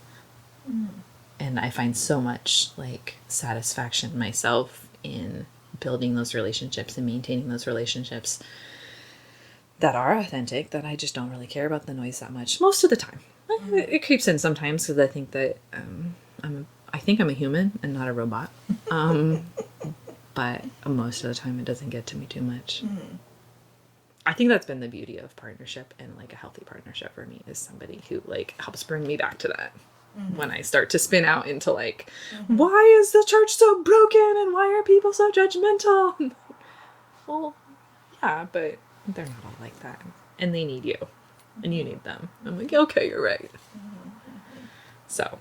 And I find so much satisfaction myself in building those relationships and maintaining those relationships that are authentic, that I just don't really care about the noise that much most of the time. It creeps in sometimes because I think that I'm a human and not a robot. But most of the time it doesn't get to me too much. I think that's been the beauty of partnership, and a healthy partnership for me is somebody who helps bring me back to that. When I start to spin out into why is the church so broken and why are people so judgmental? Well, yeah, but they're not all like that. And they need you. And you need them. I'm okay, you're right. So,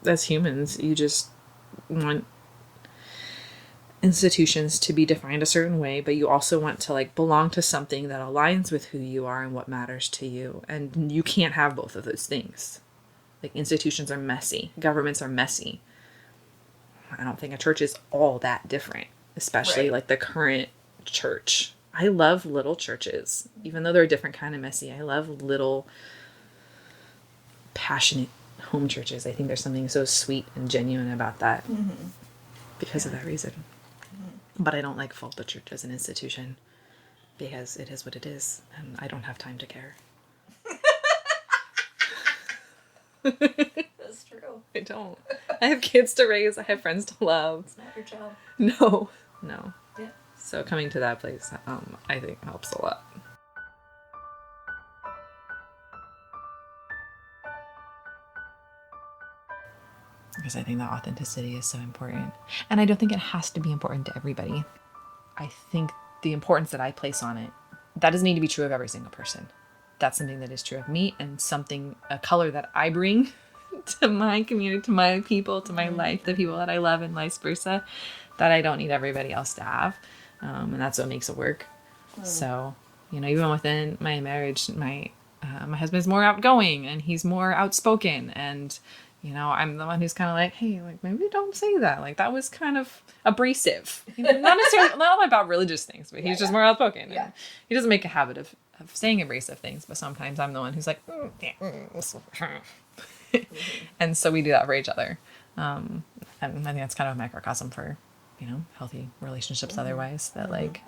as humans, you just want institutions to be defined a certain way, but you also want to belong to something that aligns with who you are and what matters to you. And you can't have both of those things. Institutions are messy. Governments are messy. I don't think a church is all that different, especially the current church. I love little churches, even though they're a different kind of messy. I love little passionate home churches. I think there's something so sweet and genuine about that because of that reason. But I don't fault the church as an institution because it is what it is, and I don't have time to care. That's true. I don't. I have kids to raise. I have friends to love. It's not your job. No. Yeah. So coming to that place, I think helps a lot. because I think that authenticity is so important. And I don't think it has to be important to everybody. I think the importance that I place on it, that doesn't need to be true of every single person. That's something that is true of me, and a color that I bring to my community, to my people, to my life, the people that I love, and vice versa, that I don't need everybody else to have. And that's what makes it work. So, even within my marriage, my husband's more outgoing and he's more outspoken, and I'm the one who's kind of like, hey, like, maybe don't say that. Like, that was kind of abrasive. Not necessarily, not about religious things, but he's just more outspoken. Yeah. And he doesn't make a habit of saying abrasive things, but sometimes I'm the one who's like, and so we do that for each other. And I think that's kind of a microcosm for, healthy relationships otherwise, that like,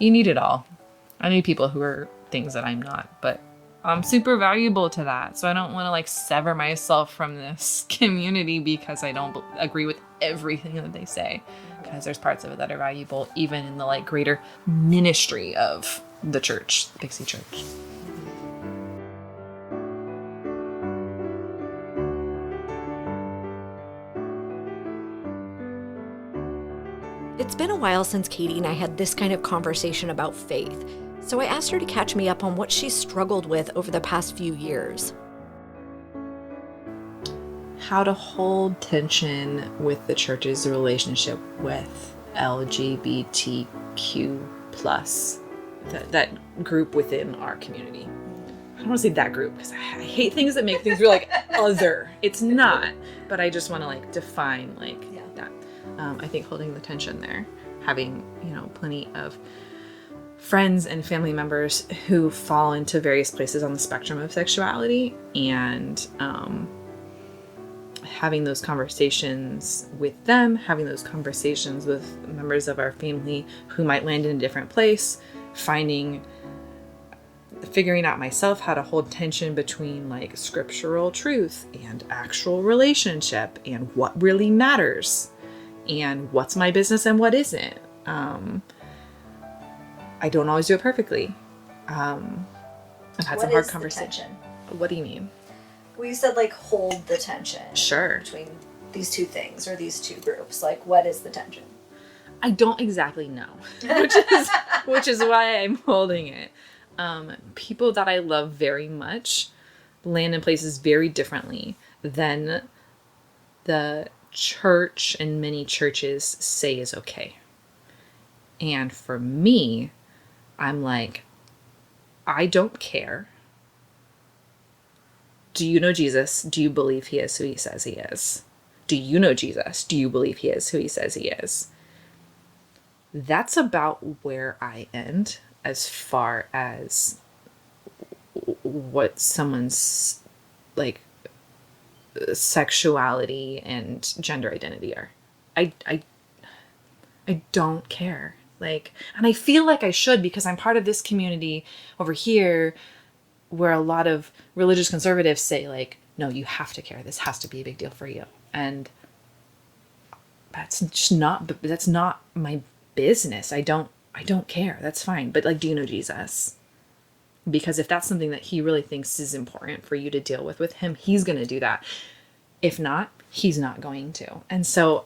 you need it all. I need people who are things that I'm not, but I'm super valuable to that. So I don't want to like sever myself from this community because I don't agree with everything that they say, because there's parts of it that are valuable, even in the like greater ministry of the church, the Big C Church. It's been a while since Katie and I had this kind of conversation about faith, so I asked her to catch me up on what she's struggled with over the past few years. How to hold tension with the church's relationship with LGBTQ plus, that group within our community. I don't want to say that group because I hate things that make things feel like other. It's not, but I just want to like define like that. I think holding the tension there, having, plenty of friends and family members who fall into various places on the spectrum of sexuality, and having those conversations with them, having those conversations with members of our family who might land in a different place, figuring out myself how to hold tension between like scriptural truth and actual relationship and what really matters and what's my business and what isn't. I don't always do it perfectly. I've had some hard conversations. What do you mean? Well, you said like hold the tension. Sure. Between these two things or these two groups. Like, what is the tension? I don't exactly know, which is why I'm holding it. People that I love very much land in places very differently than the church and many churches say is okay. And for me, I'm like, I don't care. Do you know Jesus? Do you believe he is who he says he is? Do you know Jesus? Do you believe he is who he says he is? That's about where I end as far as what someone's like sexuality and gender identity are. I don't care. Like, and I feel like I should, because I'm part of this community over here where a lot of religious conservatives say like, no, you have to care. This has to be a big deal for you. And that's not my business. I don't care. That's fine. But like, do you know Jesus? Because if that's something that he really thinks is important for you to deal with him, he's going to do that. If not, he's not going to. And so,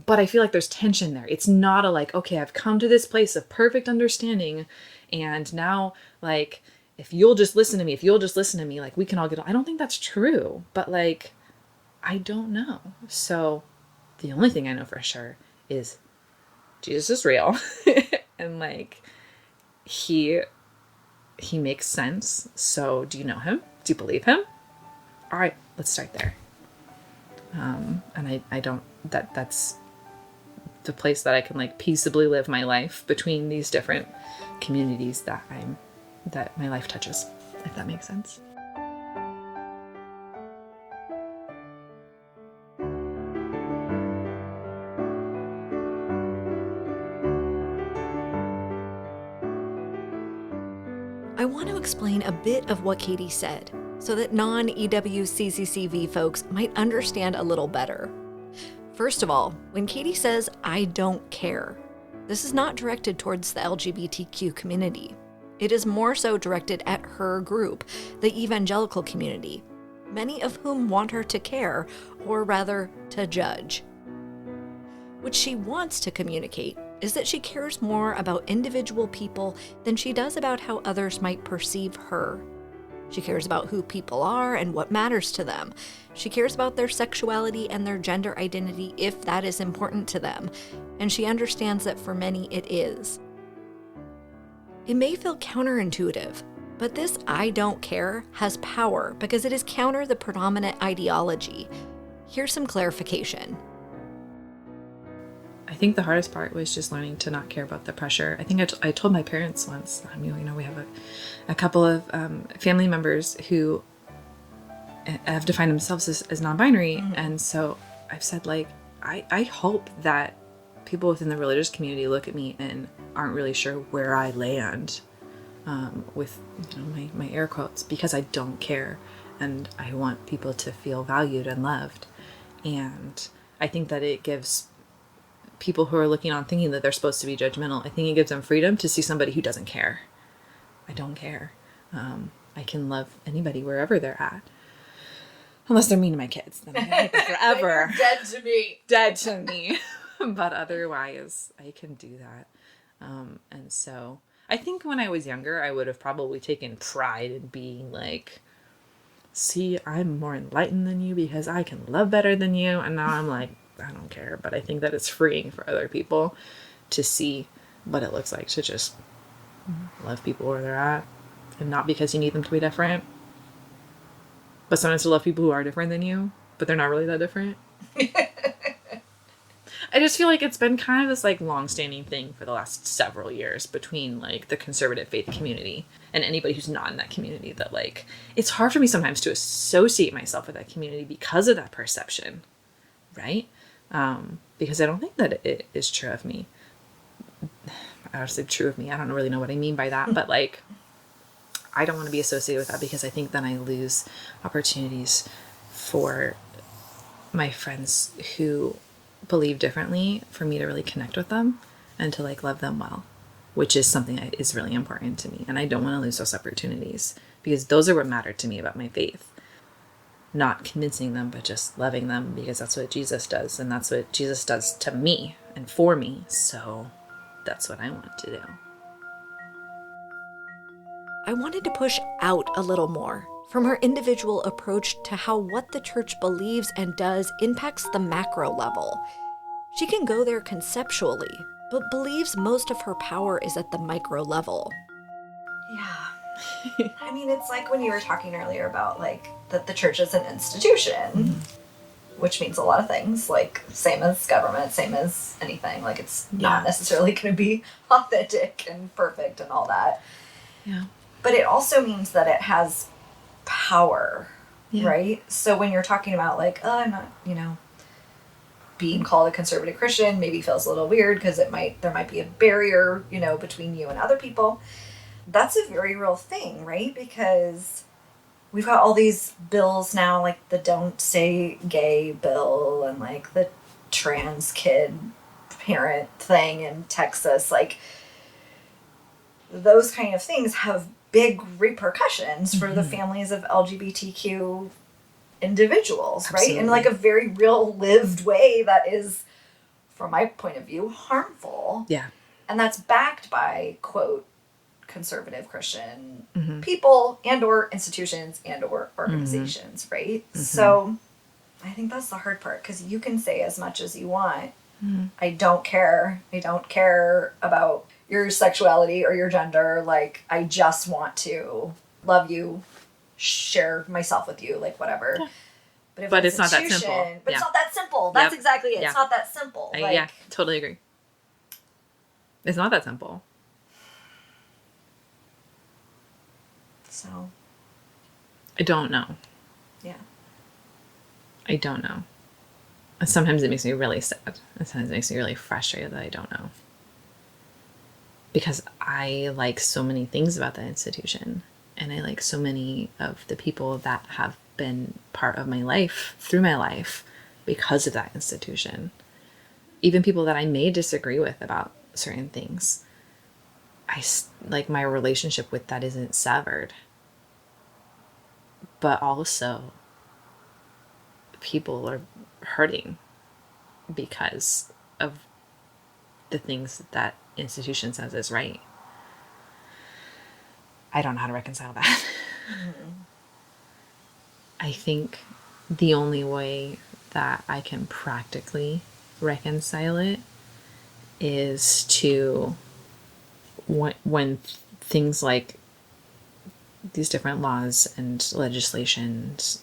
but I feel like there's tension there. It's not a like, okay, I've come to this place of perfect understanding, and now like, if you'll just listen to me, like we can all get on. I don't think that's true, but like, I don't know. So the only thing I know for sure is Jesus is real. And like, he makes sense. So do you know him? Do you believe him? All right, let's start there. And I don't, that's the place that I can like peaceably live my life between these different communities that my life touches, if that makes sense. I want to explain a bit of what Katie said so that non-EWCCCV folks might understand a little better. First of all, when Katie says, I don't care, this is not directed towards the LGBTQ community. It is more so directed at her group, the Evangelical community. many of whom want her to care, or rather, to judge. What she wants to communicate is that she cares more about individual people than she does about how others might perceive her. She cares about who people are and what matters to them. She cares about their sexuality and their gender identity if that is important to them, and she understands that for many it is. It may feel counterintuitive, but this "I don't care" has power because it is counter the predominant ideology. Here's some clarification. I think the hardest part was just learning to not care about the pressure. I think I told my parents once, we have a couple of family members who have defined themselves as non-binary. Mm-hmm. And so I've said, like, I hope that people within the religious community look at me and aren't really sure where I land with my air quotes, because I don't care. And I want people to feel valued and loved. And I think that it gives people who are looking on thinking that they're supposed to be judgmental, I think it gives them freedom to see somebody who doesn't care. I don't care. I can love anybody wherever they're at. Unless they're mean to my kids. Then I hate them forever. Dead to me. Dead to me. But otherwise, I can do that. And so I think when I was younger, I would have probably taken pride in being like, see, I'm more enlightened than you because I can love better than you. And now I'm like, I don't care. But I think that it's freeing for other people to see what it looks like to just love people where they're at. And not because you need them to be different, but sometimes to love people who are different than you, but they're not really that different. I just feel like it's been kind of this like long-standing thing for the last several years between like the conservative faith community and anybody who's not in that community, that like it's hard for me sometimes to associate myself with that community because of that perception, right? Because I don't think that it is true of me. I would say true of me. I don't really know what I mean by that, but like I don't want to be associated with that because I think then I lose opportunities for my friends who believe differently, for me to really connect with them and to like love them well, which is something that is really important to me. And I don't want to lose those opportunities because those are what matter to me about my faith. Not convincing them, but just loving them, because that's what Jesus does. And that's what Jesus does to me and for me. So that's what I want to do. I wanted to push out a little more from her individual approach to how what the church believes and does impacts the macro level. She can go there conceptually, but believes most of her power is at the micro level. Yeah. I mean, it's like when you were talking earlier about like that the church is an institution, which means a lot of things, like same as government, same as anything. Like it's not necessarily going to be authentic and perfect and all that. Yeah. But it also means that it has power, right? So when you're talking about like, oh, I'm not, being called a conservative Christian maybe feels a little weird because there might be a barrier, between you and other people. That's a very real thing, right? Because we've got all these bills now, like the Don't Say Gay bill and like the trans kid parent thing in Texas. Like those kind of things have big repercussions for the families of LGBTQ individuals, right? In like a very real lived way that is, from my point of view, harmful. Yeah. And that's backed by, quote, conservative Christian people and or institutions and or organizations, right? So I think that's the hard part, because you can say as much as you want, I don't care. I don't care about your sexuality or your gender. Like, I just want to love you, share myself with you, like whatever. Yeah. But it's not that simple. But it's not that simple. That's exactly it. It's not that simple. Yeah, totally agree. It's not that simple. So. I don't know. Yeah. I don't know. And sometimes it makes me really sad. And sometimes it makes me really frustrated that I don't know. Because I like so many things about that institution. And I like so many of the people that have been part of my life, through my life, because of that institution. Even people that I may disagree with about certain things. Like my relationship with that isn't severed. But also, people are hurting because of the things that institution says is right. I don't know how to reconcile that. I think the only way that I can practically reconcile it is to, when things like these different laws and legislations,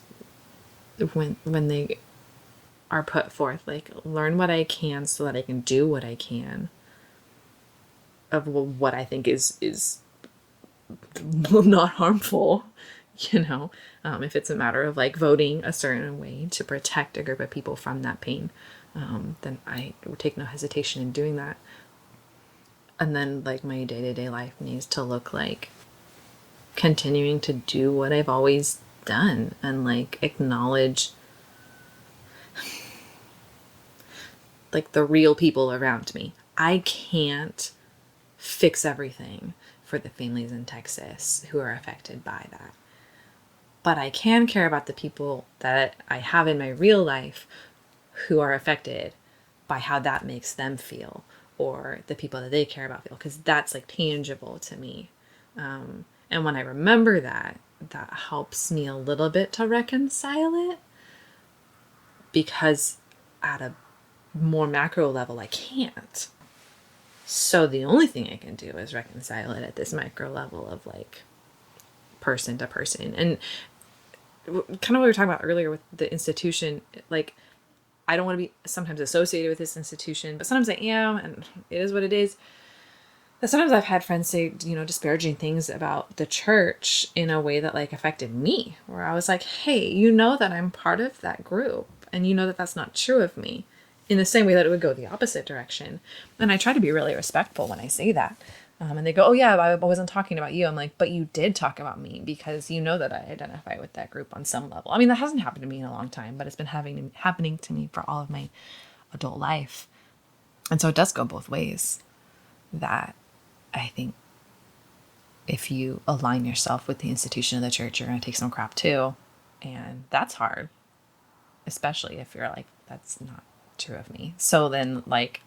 when they are put forth, like, learn what I can so that I can do what I can of what I think is not harmful, if it's a matter of like voting a certain way to protect a group of people from that pain, then I would take no hesitation in doing that. And then like my day-to-day life needs to look like continuing to do what I've always done and like acknowledge like the real people around me. I can't fix everything for the families in Texas who are affected by that. But I can care about the people that I have in my real life who are affected by how that makes them feel, or the people that they care about feel, because that's like tangible to me. And when I remember that, that helps me a little bit to reconcile it, because at a more macro level, I can't. So the only thing I can do is reconcile it at this micro level of like person to person. And kind of what we were talking about earlier with the institution, like, I don't want to be sometimes associated with this institution, but sometimes I am, and it is what it is. But sometimes I've had friends say, disparaging things about the church in a way that like affected me, where I was like, hey, that I'm part of that group, and that that's not true of me, in the same way that it would go the opposite direction. And I try to be really respectful when I say that. And they go, oh yeah, I wasn't talking about you. I'm like, but you did talk about me, because that I identify with that group on some level. I mean, that hasn't happened to me in a long time, but it's been happening to me for all of my adult life. And so it does go both ways. That I think if you align yourself with the institution of the church, you're going to take some crap too. And that's hard, especially if you're like, that's not true of me. So then, like,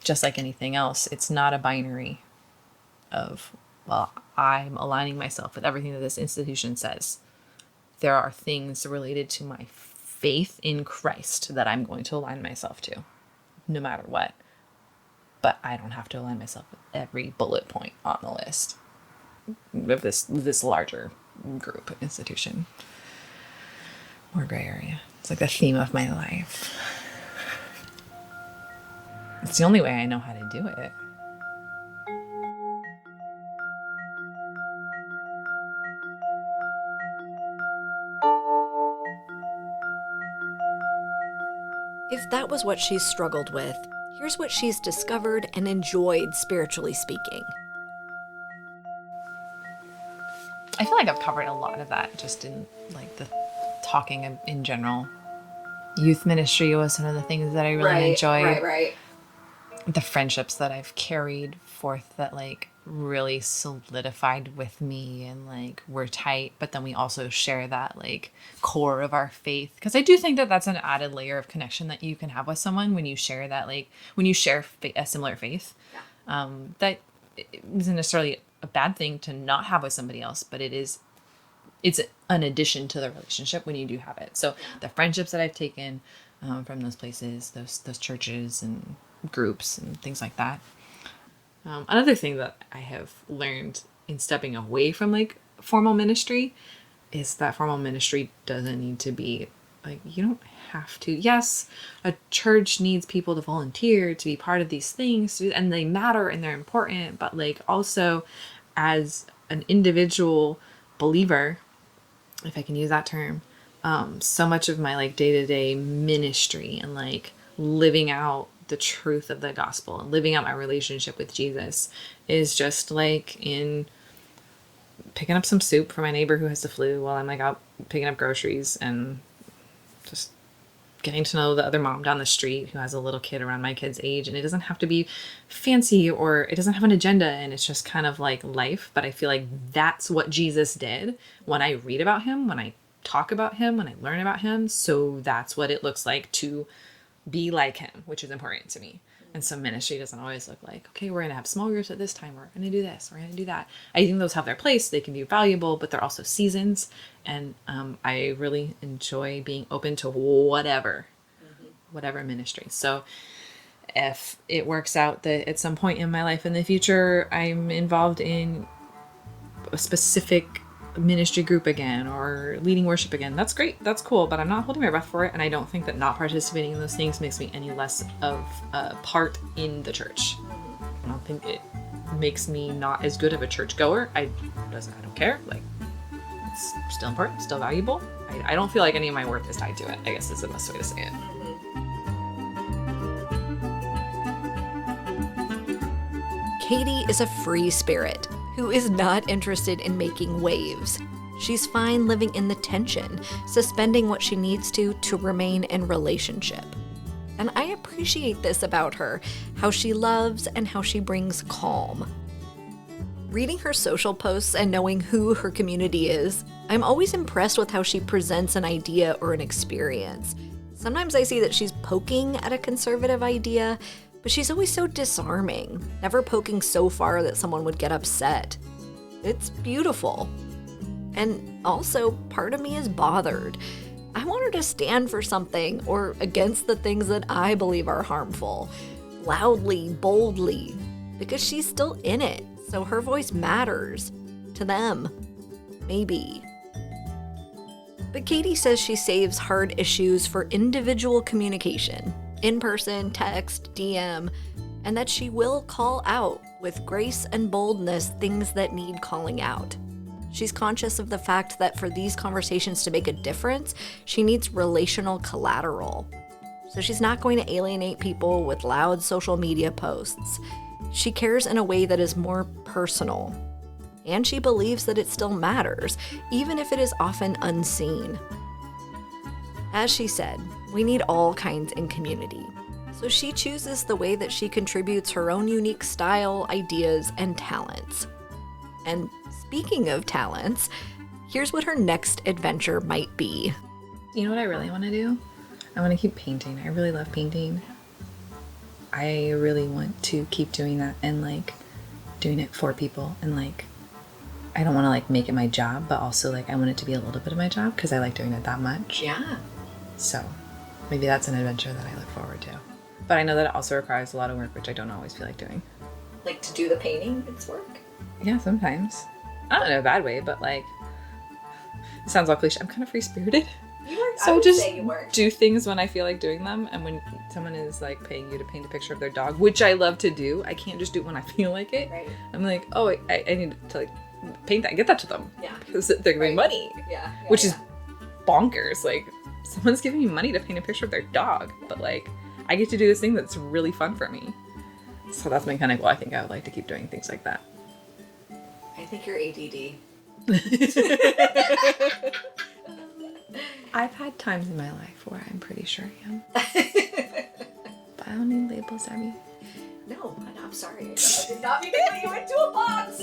just like anything else, it's not a binary of, well, I'm aligning myself with everything that this institution says. There are things related to my faith in Christ that I'm going to align myself to, no matter what. But I don't have to align myself with every bullet point on the list of this larger group institution. More gray area. It's like the theme of my life. It's the only way I know how to do it. If that was what she's struggled with, here's what she's discovered and enjoyed, spiritually speaking. I feel like I've covered a lot of that just in like the talking in general. Youth ministry was one of the things that I really enjoyed. Right. The friendships that I've carried forth that like really solidified with me and like we're tight, but then we also share that like core of our faith, because I do think that that's an added layer of connection that you can have with someone when you share that, like when you share a similar faith. That isn't necessarily a bad thing to not have with somebody else, but it's an addition to the relationship when you do have it. So the friendships that I've taken from those places, those churches and groups and things like that. Another thing that I have learned in stepping away from like formal ministry is that formal ministry doesn't need to be like, you don't have to. Yes, a church needs people to volunteer to be part of these things, and they matter and they're important, but like also as an individual believer, if I can use that term, so much of my like day-to-day ministry and like living out the truth of the gospel and living out my relationship with Jesus is just like in picking up some soup for my neighbor who has the flu while I'm like out picking up groceries, and just getting to know the other mom down the street who has a little kid around my kid's age. And it doesn't have to be fancy or it doesn't have an agenda, and it's just kind of like life. But I feel like that's what Jesus did when I read about him, when I talk about him, when I learn about him. So that's what it looks like to be like him, which is important to me. And so ministry doesn't always look like, okay, we're going to have small groups at this time. We're going to do this. We're going to do that. I think those have their place. They can be valuable, but they're also seasons. And I really enjoy being open to whatever ministry. So if it works out that at some point in my life in the future, I'm involved in a specific ministry group again or leading worship again, that's great. That's cool. But I'm not holding my breath for it. And I don't think that not participating in those things makes me any less of a part in the church. I don't think it makes me not as good of a church goer. I don't care. Like, it's still important, still valuable. I don't feel like any of my worth is tied to it, I guess is the best way to say it. Katie is a free spirit who is not interested in making waves. She's fine living in the tension, suspending what she needs to remain in relationship. And I appreciate this about her, how she loves and how she brings calm. Reading her social posts and knowing who her community is, I'm always impressed with how she presents an idea or an experience. Sometimes I see that she's poking at a conservative idea, but she's always so disarming, never poking so far that someone would get upset. It's beautiful. And also, part of me is bothered. I want her to stand for something or against the things that I believe are harmful, loudly, boldly, because she's still in it, so her voice matters to them. Maybe. But Katie says she saves hard issues for individual communication, in person, text, DM, and that she will call out with grace and boldness things that need calling out. She's conscious of the fact that for these conversations to make a difference, she needs relational collateral. So she's not going to alienate people with loud social media posts. She cares in a way that is more personal. And she believes that it still matters, even if it is often unseen. As she said, we need all kinds in community. So she chooses the way that she contributes her own unique style, ideas, and talents. And speaking of talents, here's what her next adventure might be. You know what I really want to do? I want to keep painting. I really love painting. I really want to keep doing that and like doing it for people. And like, I don't want to like make it my job, but also like I want it to be a little bit of my job because I like doing it that much. Yeah. So maybe that's an adventure that I look forward to. But I know that it also requires a lot of work, which I don't always feel like doing. Like to do the painting, it's work? Yeah, sometimes. Not in a bad way, but like, it sounds all cliche. I'm kind of free-spirited. You were, So I would just say you were. do things when I feel like doing them. And when someone is like paying you to paint a picture of their dog, which I love to do, I can't just do it when I feel like it. Right. I'm like, oh, I need to like paint that and get that to them. Yeah. Because they're giving me money. Yeah. Which is bonkers. Like, someone's giving me money to paint a picture of their dog. But like, I get to do this thing that's really fun for me. So that's my kind of goal. I think I would like to keep doing things like that. I think you're ADD. I've had times in my life where I'm pretty sure I am. But I don't need labels, Abby. No, I'm sorry. I did not mean to put you into a box.